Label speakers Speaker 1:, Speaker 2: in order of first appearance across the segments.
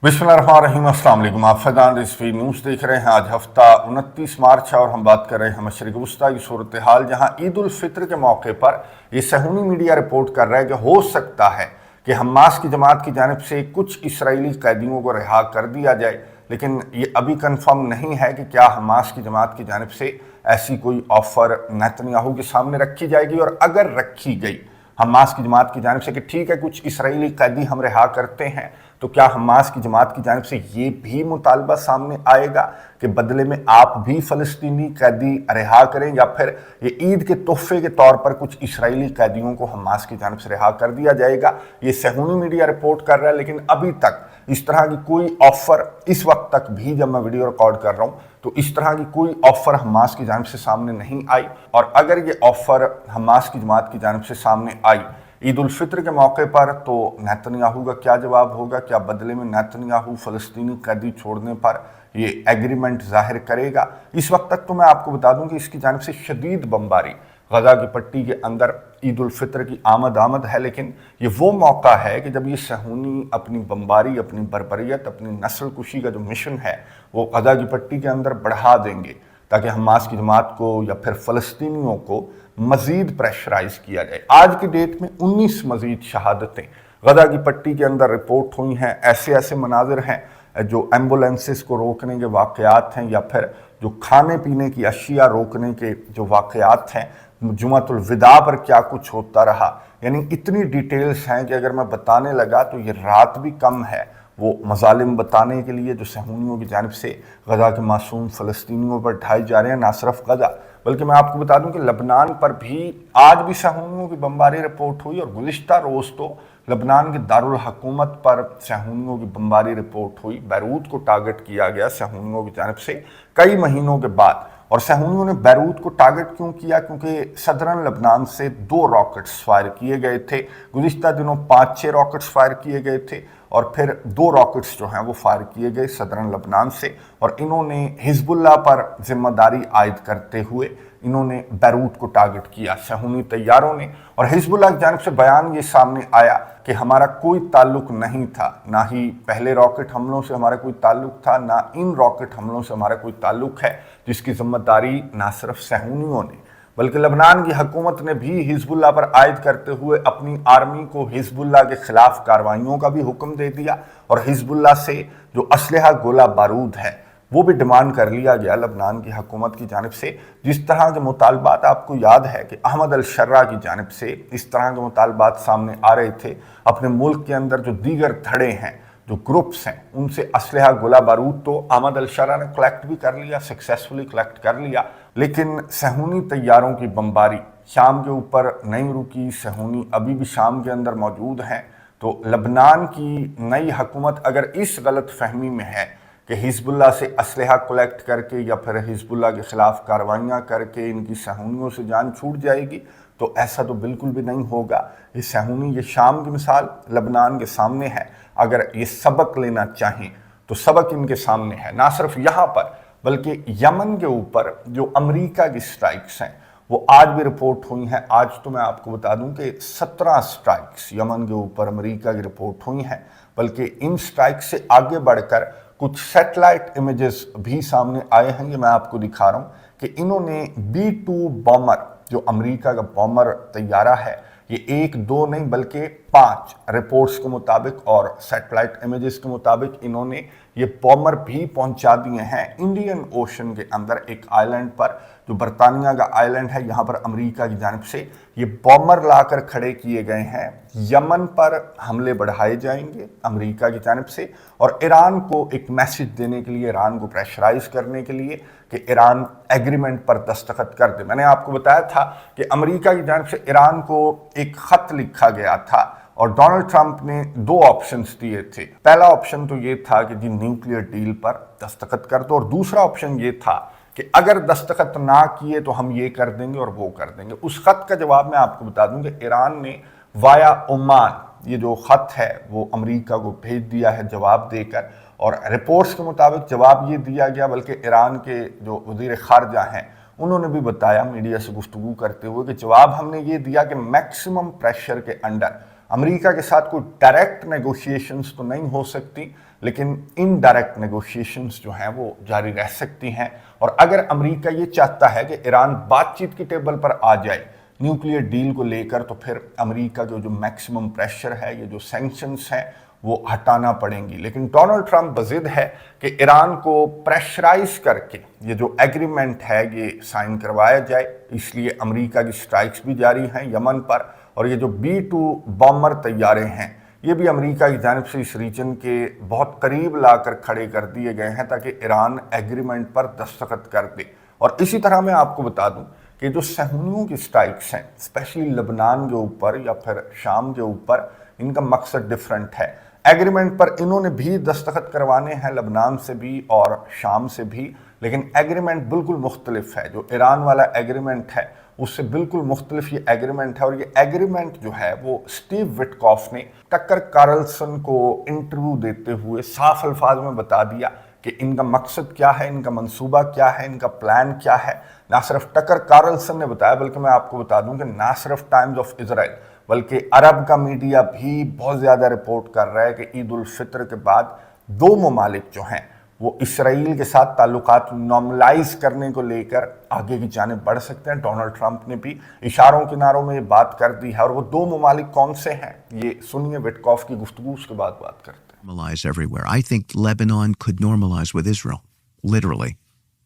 Speaker 1: बिस्मिल्लाहिर्रहमानिर्रहीम। अस्सलाम वालेकुम। आप फैजान रिजवी न्यूज़ देख रहे हैं। आज हफ्ता 29 मार्च है और हम बात कर रहे हैं मशरिक़ वस्ता की सूरत हाल, जहाँ ईद उल फितर के मौके पर ये सहूनी मीडिया रिपोर्ट कर रहा है कि हो सकता है कि हमास की जमात की जानिब से कुछ इसराइली कैदियों को रिहा कर दिया जाए, लेकिन ये अभी कन्फर्म नहीं है कि क्या हमास की जमात की जानिब से ऐसी कोई ऑफ़र नेतन्याहू के सामने रखी जाएगी। और अगर रखी गई हमास की जमात की जानिब से कि ठीक है कुछ इसराइली कैदी हम रिहा करते हैं, तो क्या हमास की जमात की जानिब से ये भी मुतालबा सामने आएगा कि बदले में आप भी फ़लस्तीनी कैदी रिहा करें, या फिर ये ईद के तोहफे के तौर पर कुछ इसराइली कैदियों को हमास की जानिब से रिहा कर दिया जाएगा। ये सहूनी मीडिया रिपोर्ट कर रहा है, लेकिन अभी तक इस तरह की कोई ऑफ़र, इस वक्त तक भी जब मैं वीडियो रिकॉर्ड कर रहा हूँ तो इस तरह की कोई ऑफ़र हमास की जानिब से सामने नहीं आई। और अगर ये ऑफ़र हमास की जमात की जानिब से सामने आई ईद उल फितर के मौके पर, तो नेतन्याहू का क्या जवाब होगा? क्या बदले में नेतन्याहू फ़लस्तीनी कैदी छोड़ने पर ये एग्रीमेंट जाहिर करेगा? इस वक्त तक तो मैं आपको बता दूं कि इसकी जानिब से शदीद बमबारी गजा की पट्टी के अंदर ईद उल फितर की आमद है, लेकिन ये वो मौका है कि जब ये सहूनी अपनी बमबारी, अपनी बर्बरियत, अपनी नस्ल कुशी का जो मिशन है वो गजा की पट्टी के अंदर बढ़ा देंगे, ताकि हमास की जमात को या फिर फ़लस्तीनियों को मज़ीद प्रेशराइज किया जाए। आज की डेट में 19 मज़ीद शहादतें गजा की पट्टी के अंदर रिपोर्ट हुई हैं। ऐसे ऐसे मनाजिर हैं जो एम्बुलेंसेस को रोकने के वाक़यात हैं, या फिर जो खाने पीने की अशिया रोकने के जो वाक़यात हैं, जुमातुल विदा पर क्या कुछ होता रहा। यानी इतनी डिटेल्स हैं कि अगर मैं बताने लगा तो ये रात भी कम है वो मजालिम बताने के लिए जो सहूनियों की जानिब से गजा के मासूम फ़लस्तीनियों पर ढाए जा रहे हैं। ना सिर्फ गजा, बल्कि मैं आपको बता दूं कि लबनान पर भी आज भी सहूनियों की बमबारी रिपोर्ट हुई, और गुज़िश्ता रोज़ तो लबनान के दारुल हुकूमत पर सहूनियों की बमबारी रिपोर्ट हुई। बैरूत को टारगेट किया गया सहूनियों की जानिब से कई महीनों के बाद। और सहूनियों ने बैरूत को टारगेट क्यों किया? क्योंकि सदरन लबनान से 2 रॉकेट्स फायर किए गए थे। गुज़िश्ता दिनों 5-6 रॉकेट्स फायर किए गए थे, और फिर 2 रॉकेट्स जो हैं वो फायर किए गए सदरन लबनान से। और इन्होंने हिजबुल्लाह पर जिम्मेदारी आयद करते हुए इन्होंने बैरूत को टारगेट किया सहूनी तैयारों ने। और हिजबुल्लाह की जानिब से बयान ये सामने आया कि हमारा कोई ताल्लुक नहीं था, ना ही पहले रॉकेट हमलों से हमारा कोई ताल्लुक था, ना इन रॉकेट हमलों से हमारा कोई ताल्लुक है, जिसकी जिम्मेदारी ना सिर्फ सहूनियों ने बल्कि लबनान की हुकूमत ने भी हिजबुल्लाह पर आयद करते हुए अपनी आर्मी को हिजबुल्लाह के खिलाफ कार्रवाइयों का भी हुक्म दे दिया। और हिजबुल्लाह से जो असलहा गोला बारूद है वो भी डिमांड कर लिया गया लबनान की हुकूमत की जानिब से। जिस तरह के मुतालबात आपको याद है कि अहमद अल शर्रा की जानिब से इस तरह के मुतालबात सामने आ रहे थे, अपने मुल्क के अंदर जो दीगर धड़े हैं, जो ग्रुप्स हैं, उनसे असलहा गोला बारूद तो अहमद अल शर्रा ने कलेक्ट भी कर लिया, सक्सेसफुली कलेक्ट कर लिया। लेकिन सहूनी तैयारों की बमबारी शाम के ऊपर नहीं रुकी। सहूनी अभी भी शाम के अंदर मौजूद हैं। तो लबनान की नई हुकूमत अगर इस गलत फहमी में है कि हिजबुल्लाह से असलहा कलेक्ट करके या फिर हिजबुल्लाह के ख़िलाफ़ कार्रवाइयाँ करके इनकी सहूनियों से जान छूट जाएगी, तो ऐसा तो बिल्कुल भी नहीं होगा। ये सहूनी, ये शाम की मिसाल लबनान के सामने है। अगर ये सबक लेना चाहें तो सबक इनके सामने है। ना सिर्फ यहाँ पर बल्कि यमन के ऊपर जो अमेरिका की स्ट्राइक्स हैं वो आज भी रिपोर्ट हुई हैं। आज तो मैं आपको बता दूं कि 17 स्ट्राइक्स यमन के ऊपर अमेरिका की रिपोर्ट हुई हैं। बल्कि इन स्ट्राइक्स से आगे बढ़कर कुछ सैटेलाइट इमेजेस भी सामने आए हैं। ये मैं आपको दिखा रहा हूँ कि इन्होंने B-2 बॉमर, जो अमेरिका का बॉमर तैयारा है, ये 1-2 नहीं बल्कि 5 रिपोर्ट्स के मुताबिक और सैटेलाइट इमेजेस के मुताबिक इन्होंने ये बॉमर भी पहुंचा दिए हैं इंडियन ओशन के अंदर एक आइलैंड पर, जो बरतानिया का आइलैंड है। यहाँ पर अमेरिका की जानिब से ये बॉमर लाकर खड़े किए गए हैं। यमन पर हमले बढ़ाए जाएंगे अमेरिका की जानिब से, और ईरान को एक मैसेज देने के लिए, ईरान को प्रेशराइज करने के लिए कि ईरान एग्रीमेंट पर दस्तखत कर दे। मैंने आपको बताया था कि अमेरिका की जानिब से ईरान को एक खत लिखा गया था, और डोनाल्ड ट्रंप ने 2 ऑप्शंस दिए थे। पहला ऑप्शन तो ये था कि जी न्यूक्लियर डील पर दस्तखत कर दो, और दूसरा ऑप्शन ये था कि अगर दस्तखत ना किए तो हम ये कर देंगे और वो कर देंगे। उस खत का जवाब मैं आपको बता दूं कि ईरान ने वाया ओमान ये जो खत है वो अमेरिका को भेज दिया है जवाब देकर। और रिपोर्ट्स के मुताबिक जवाब ये दिया गया, बल्कि ईरान के जो वज़ीर ख़ारजा हैं उन्होंने भी बताया मीडिया से गुफ्तगू करते हुए कि जवाब हमने ये दिया कि मैक्सिमम प्रेशर के अंडर अमेरिका के साथ कोई डायरेक्ट नेगोशिएशंस तो नहीं हो सकती, लेकिन इनडायरेक्ट नेगोशिएशंस जो हैं वो जारी रह सकती हैं। और अगर अमेरिका ये चाहता है कि ईरान बातचीत की टेबल पर आ जाए न्यूक्लियर डील को लेकर, तो फिर अमेरिका के जो मैक्सिमम प्रेशर है, ये जो सैंक्शंस हैं वो हटाना पड़ेंगी। लेकिन डोनाल्ड ट्रंप बजिद है कि ईरान को प्रेशराइज करके ये जो एग्रीमेंट है ये साइन करवाया जाए, इसलिए अमेरिका की स्ट्राइक्स भी जारी हैं यमन पर। और ये जो B-2 बॉम्बर तैयारे हैं ये भी अमेरिका की जानिब से इस रीजन के बहुत करीब लाकर खड़े कर दिए गए हैं ताकि ईरान एग्रीमेंट पर दस्तखत कर दे। और इसी तरह मैं आपको बता दूं कि जो सहूनियों की स्ट्राइक्स हैं, स्पेशली लबनान के ऊपर या फिर शाम के ऊपर, इनका मकसद डिफरेंट है। एग्रीमेंट पर इन्होंने भी दस्तखत करवाने हैं, लबनान से भी और शाम से भी, लेकिन एग्रीमेंट बिल्कुल मुख्तलिफ है। जो ईरान वाला एग्रीमेंट है उससे बिल्कुल मुख्तलिफ ये एग्रीमेंट है। और ये एग्रीमेंट जो है वो स्टीव विटकॉफ ने टकर कार्लसन को इंटरव्यू देते हुए साफ अल्फाज में बता दिया कि इनका मकसद क्या है, इनका मंसूबा क्या है, इनका प्लान क्या है। ना सिर्फ टकर कार्लसन ने बताया, बल्कि मैं आपको बता दूं कि ना सिर्फ टाइम्स ऑफ इजराइल बल्कि अरब का मीडिया भी बहुत ज़्यादा रिपोर्ट कर रहा है कि ईद उल फितर के बाद दो ममालिक जो हैं वो इसराइल के साथ ताल्लुकात नॉर्मलाइज करने को लेकर आगे की जानिब बढ़ सकते हैं। डोनाल्ड ट्रंप ने भी इशारों किनारों में ये बात कर दी है। और वो दो ममालिक कौन से हैं, ये सुनिए विटकॉफ की गुफ्तगू, उसके बाद बात करते हैं।
Speaker 2: Normalize everywhere. I think Lebanon could normalize with Israel, literally.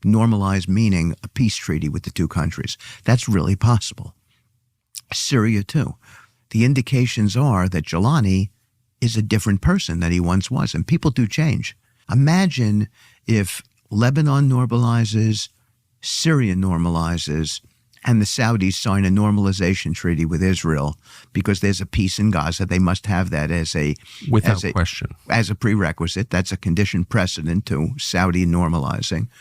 Speaker 2: Normalize meaning a peace treaty with the two countries. That's really possible. Syria too. The indications are that Jelani is a different person than he once was, and people do change. Imagine if Lebanon normalizes, Syria normalizes, and the Saudis sign a normalization treaty with Israel because there's a peace in Gaza. They must have that as a
Speaker 3: question.
Speaker 2: As a prerequisite. That's a condition precedent to Saudi normalizing.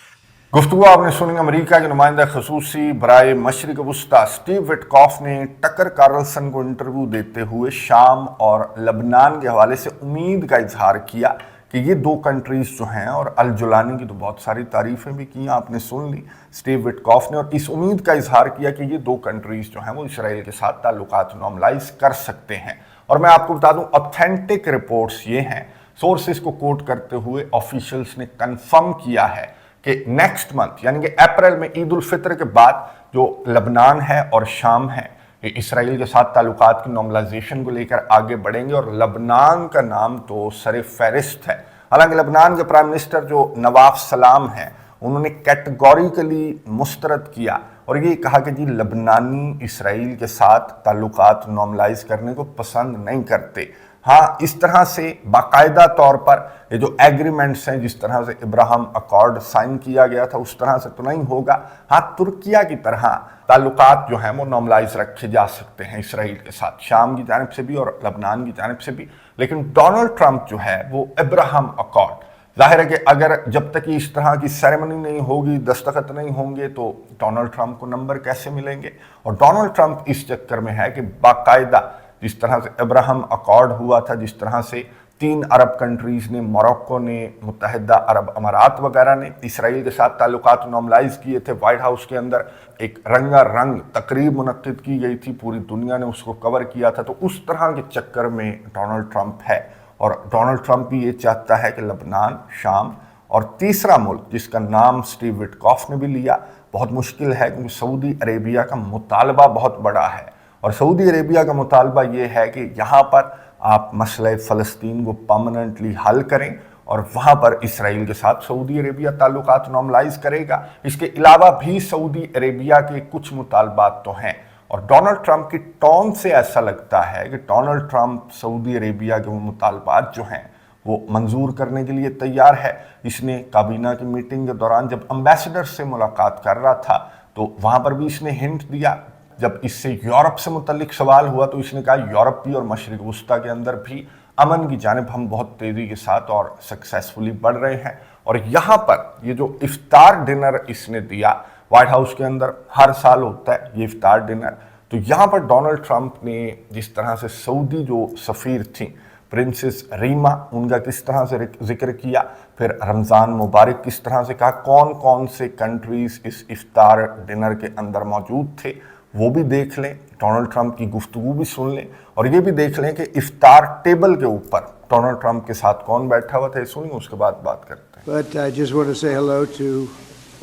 Speaker 1: गुफ्तगू आपने सुनी America के नुमाइंदा खसूसी बराए मशरिक वस्ता Steve Witkoff ने Tucker Carlson को interview देते हुए शाम और लबनान के हवाले से उम्मीद का इजहार किया कि ये दो कंट्रीज जो हैं, और अल जुलानी की तो बहुत सारी तारीफ़ें भी की आपने सुन ली स्टीव विटकॉफ ने, और इस उम्मीद का इजहार किया कि ये दो कंट्रीज जो हैं वो इसराइल के साथ ताल्लुकात नॉर्मलाइज कर सकते हैं। और मैं आपको बता दूं ऑथेंटिक रिपोर्ट्स ये हैं, सोर्सेज को कोट करते हुए ऑफिशियल्स ने कंफर्म किया है कि नेक्स्ट मंथ यानी कि अप्रैल में ईद उल फितर के बाद जो लबनान है और शाम है इसराइल के साथ ताल्लुकात की नॉर्मलाइजेशन को लेकर आगे बढ़ेंगे। और लबनान का नाम तो सर फहरिस्त है। हालांकि लबनान के प्राइम मिनिस्टर जो नवाफ सलाम हैं उन्होंने कैटेगोरिकली मुस्तरद किया और ये कहा कि जी लबनानी इसराइल के साथ ताल्लुकात नॉर्मलाइज करने को पसंद नहीं करते। हाँ, इस तरह से बाकायदा तौर पर ये जो एग्रीमेंट्स हैं, जिस तरह से इब्राहिम अकॉर्ड साइन किया गया था उस तरह से तो नहीं होगा। हाँ, तुर्किया की तरह ताल्लुकात जो हैं वो नॉर्मलाइज रखे जा सकते हैं इसराइल के साथ, शाम की जानिब से भी और लबनान की जानिब से भी। लेकिन डोनाल्ड ट्रंप जो है वो इब्राहिम अकॉर्ड, जाहिर है कि अगर जब तक इस तरह की सेरेमनी नहीं होगी, दस्तखत नहीं होंगे, तो डोनाल्ड ट्रंप को नंबर कैसे मिलेंगे। और डोनाल्ड ट्रंप इस चक्कर में है कि बाकायदा जिस तरह से इब्राहिम अकॉर्ड हुआ था, जिस तरह से 3 अरब कंट्रीज़ ने, मोरक्को ने, मुत्तहिदा अरब अमारात वगैरह ने इसराइल के साथ ताल्लुकात नॉर्मलाइज किए थे। वाइट हाउस के अंदर एक रंगारंग तकरीब मुनक्किद की गई थी, पूरी दुनिया ने उसको कवर किया था। तो उस तरह के चक्कर में डोनाल्ड ट्रंप है और डोनाल्ड ट्रंप भी ये चाहता है कि लबनान, शाम और तीसरा मुल्क जिसका नाम स्टीव विटकॉफ ने भी लिया, बहुत मुश्किल है क्योंकि सऊदी अरेबिया का मुतालबा बहुत बड़ा है। और सऊदी अरेबिया का मुतालबा ये है कि यहाँ पर आप मसले फ़लस्तीन को परमानेंटली हल करें और वहाँ पर इसराइल के साथ सऊदी अरेबिया ताल्लुकात नॉर्मलाइज करेगा। इसके अलावा भी सऊदी अरेबिया के कुछ मुतालबात तो हैं और डोनाल्ड ट्रंप की टोन से ऐसा लगता है कि डोनाल्ड ट्रंप सऊदी अरेबिया के वो मुतालबात जो हैं वो मंजूर करने के लिए तैयार है। इसने काबीना की मीटिंग के दौरान जब एम्बेसडर से मुलाकात कर रहा था तो वहाँ पर भी इसने हिंट दिया। जब इससे यूरोप से मुतल्लिक सवाल हुआ तो इसने कहा यूरोप भी और मशरिक वस्ता के अंदर भी अमन की जानिब हम बहुत तेज़ी के साथ और सक्सेसफुली बढ़ रहे हैं। और यहाँ पर ये जो इफ्तार डिनर इसने दिया, वाइट हाउस के अंदर हर साल होता है ये इफ्तार डिनर, तो यहाँ पर डोनाल्ड ट्रंप ने जिस तरह से सऊदी जो सफ़ीर थी प्रिंसेस रीमा, उनका किस तरह से जिक्र किया, फिर रमज़ान मुबारक किस तरह से कहा, कौन कौन से कंट्रीज़ इस इफ्तार डिनर के अंदर मौजूद थे, وہ بھی دیکھ لیں, ڈونلڈ ٹرمپ کی گفتگو بھی سن لیں, اور یہ بھی دیکھ لیں کہ افطار ٹیبل کے اوپر ڈونلڈ ٹرمپ کے ساتھ کون بیٹھا ہوا تھا. یہ سنیں, اس کے بعد بات کرتے ہیں.
Speaker 3: But I just want to say hello to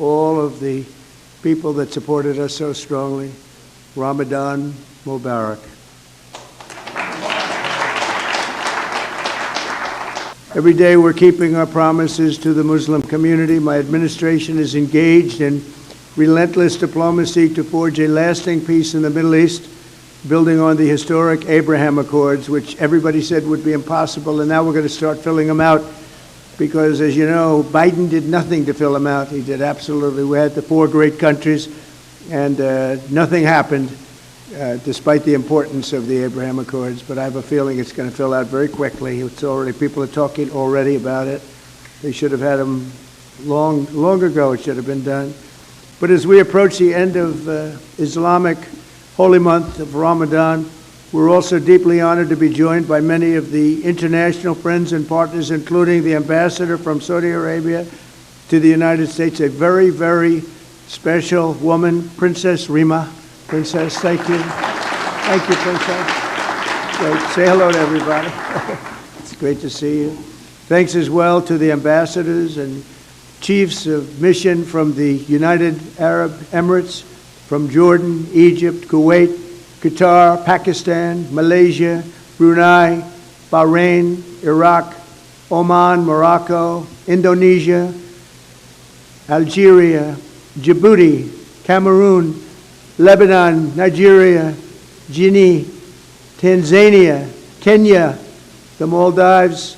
Speaker 3: all of the people that supported us so strongly. Ramadan Mubarak. Every day we're keeping our promises to the Muslim community. My administration is engaged in relentless diplomacy to forge a lasting peace in the Middle East, building on the historic Abraham Accords, which everybody said would be impossible, and now we're going to start filling them out because, as you know, Biden did nothing to fill them out. He did absolutely. We had the 4 great countries, and nothing happened despite the importance of the Abraham Accords, but I have a feeling it's going to fill out very quickly. It's already, people are talking already about it. They should have had them long ago. It should have been done. But as we approach the end of Islamic holy month of Ramadan, we're also deeply honored to be joined by many of the international friends and partners, including the ambassador from Saudi Arabia to the United States, a very, very special woman, Princess Rima. Princess, thank you. Thank you, Princess. Great. Say hello to everybody. It's great to see you. Thanks as well to the ambassadors and chiefs of mission from the United Arab Emirates, from Jordan, Egypt, Kuwait, Qatar, Pakistan, Malaysia, Brunei, Bahrain, Iraq, Oman, Morocco, Indonesia, Algeria, Djibouti, Cameroon, Lebanon, Nigeria, Guinea, Tanzania, Kenya, the Maldives,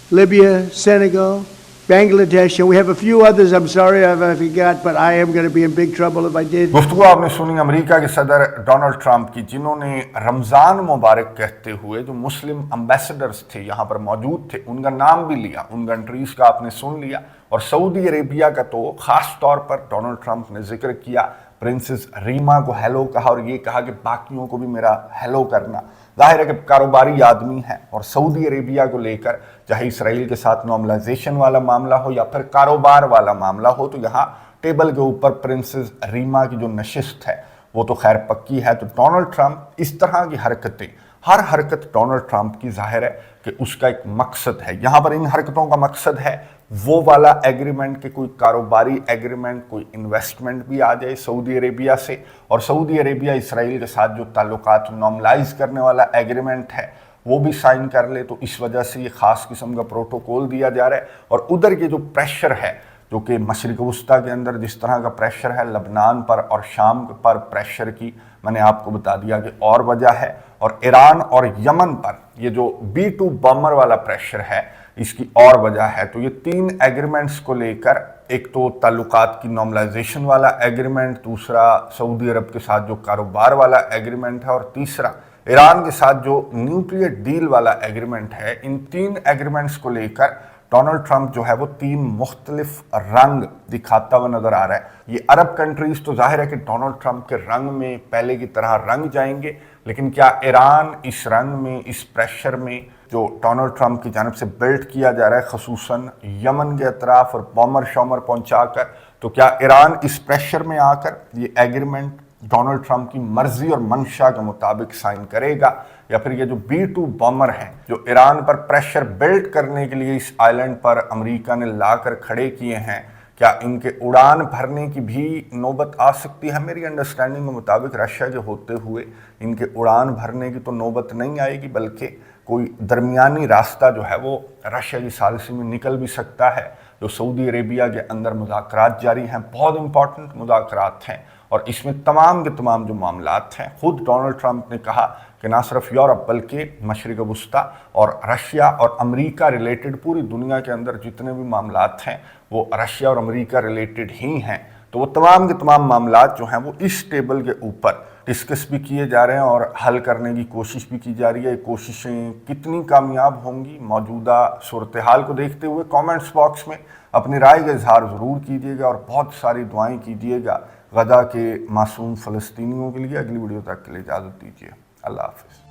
Speaker 3: Libya, Senegal, Bangladesh, and we have a few others. I'm sorry if I forgot, but I am going to be in big trouble if I did.
Speaker 1: گفتگو آپ نے سنی امریکہ کے صدر Donald Trump کی, جنہوں نے رمضان مبارک کہتے ہوئے جو مسلم امبیسڈرز تھے یہاں پر موجود تھے ان کا نام بھی لیا, ان کنٹریز کا آپ نے سن لیا, اور سعودی عربیہ کا تو خاص طور پر ڈونلڈ ٹرمپ نے ذکر کیا. پرنسس ریما کو ہیلو کہا اور یہ کہا کہ باقیوں کو بھی میرا ہیلو کرنا. ظاہر ہے کہ کاروباری آدمی ہے, اور سعودی عربیہ کو لے کر چاہے اسرائیل کے ساتھ نارملائزیشن والا معاملہ ہو یا پھر کاروبار والا معاملہ ہو, تو یہاں ٹیبل کے اوپر پرنسس ریما کی جو نشست ہے وہ تو خیر پکی ہے. تو ڈونلڈ ٹرمپ اس طرح کی حرکتیں, ہر حرکت ڈونلڈ ٹرمپ کی ظاہر ہے کہ اس کا ایک مقصد ہے. یہاں پر ان حرکتوں کا مقصد ہے وہ والا ایگریمنٹ کہ کوئی کاروباری ایگریمنٹ, کوئی انویسٹمنٹ بھی آ جائے سعودی عربیہ سے, اور سعودی عربیہ اسرائیل کے ساتھ جو تعلقات نارملائز کرنے والا ایگریمنٹ ہے وہ بھی سائن کر لے. تو اس وجہ سے یہ خاص قسم کا پروٹوکول دیا جا رہا ہے. اور ادھر کے جو پریشر ہے, جو کہ مشرق وسطیٰ کے اندر جس طرح کا پریشر ہے لبنان پر اور شام پر پریشر کی میں نے آپ کو بتا دیا کہ اور وجہ ہے, اور ایران اور یمن پر یہ جو B-2 بامر والا پریشر ہے اس کی اور وجہ ہے. تو یہ 3 ایگریمنٹس کو لے کر, ایک تو تعلقات کی نارملائزیشن والا ایگریمنٹ, دوسرا سعودی عرب کے ساتھ جو کاروبار والا ایگریمنٹ ہے, اور تیسرا ایران کے ساتھ جو نیوکلیئر ڈیل والا ایگریمنٹ ہے. ان 3 ایگریمنٹس کو لے کر ڈونلڈ ٹرمپ جو ہے وہ 3 مختلف رنگ دکھاتا ہوا نظر آ رہا ہے. یہ عرب کنٹریز تو ظاہر ہے کہ ڈونلڈ ٹرمپ کے رنگ میں پہلے کی طرح رنگ جائیں گے, لیکن کیا ایران اس رنگ میں, اس پریشر میں جو ڈونلڈ ٹرمپ کی جانب سے بلڈ کیا جا رہا ہے خصوصاً یمن کے اطراف اور بامر شامر پہنچا کر, تو کیا ایران اس پریشر میں آ کر یہ ایگریمنٹ ڈونلڈ ٹرمپ کی مرضی اور منشا کے مطابق سائن کرے گا, یا پھر یہ جو B-2 بامر ہیں جو ایران پر پریشر بلڈ کرنے کے لیے اس آئلینڈ پر امریکہ نے لا کر کھڑے کیے ہیں, کیا ان کے اڑان بھرنے کی بھی نوبت آ سکتی ہے؟ میری انڈرسٹینڈنگ کے مطابق رشیا کے ہوتے ہوئے ان کے اڑان بھرنے کی تو نوبت نہیں آئے گی, بلکہ کوئی درمیانی راستہ جو ہے وہ رشیا کی ثالثی میں نکل بھی سکتا ہے. جو سعودی عربیہ کے اندر مذاکرات جاری ہیں, بہت امپورٹنٹ مذاکرات ہیں, اور اس میں تمام کے تمام جو معاملات ہیں, خود ڈونلڈ ٹرمپ نے کہا کہ نہ صرف یورپ بلکہ مشرق وسطیٰ اور رشیا اور امریکہ ریلیٹڈ پوری دنیا کے اندر جتنے بھی معاملات ہیں وہ رشیا اور امریکہ ریلیٹڈ ہی ہیں. تو وہ تمام کے تمام معاملات جو ہیں وہ اس ٹیبل کے اوپر ڈسکس بھی کیے جا رہے ہیں اور حل کرنے کی کوشش بھی کی جا رہی ہے. یہ کوششیں کتنی کامیاب ہوں گی موجودہ صورتحال کو دیکھتے ہوئے کامنٹس باکس میں اپنی رائے کا اظہار ضرور کیجیے گا, اور بہت ساری دعائیں کیجیے گا غزہ کے معصوم فلسطینیوں کے لیے. اگلی ویڈیو تک کے لیے اجازت دیجیے. اللہ حافظ.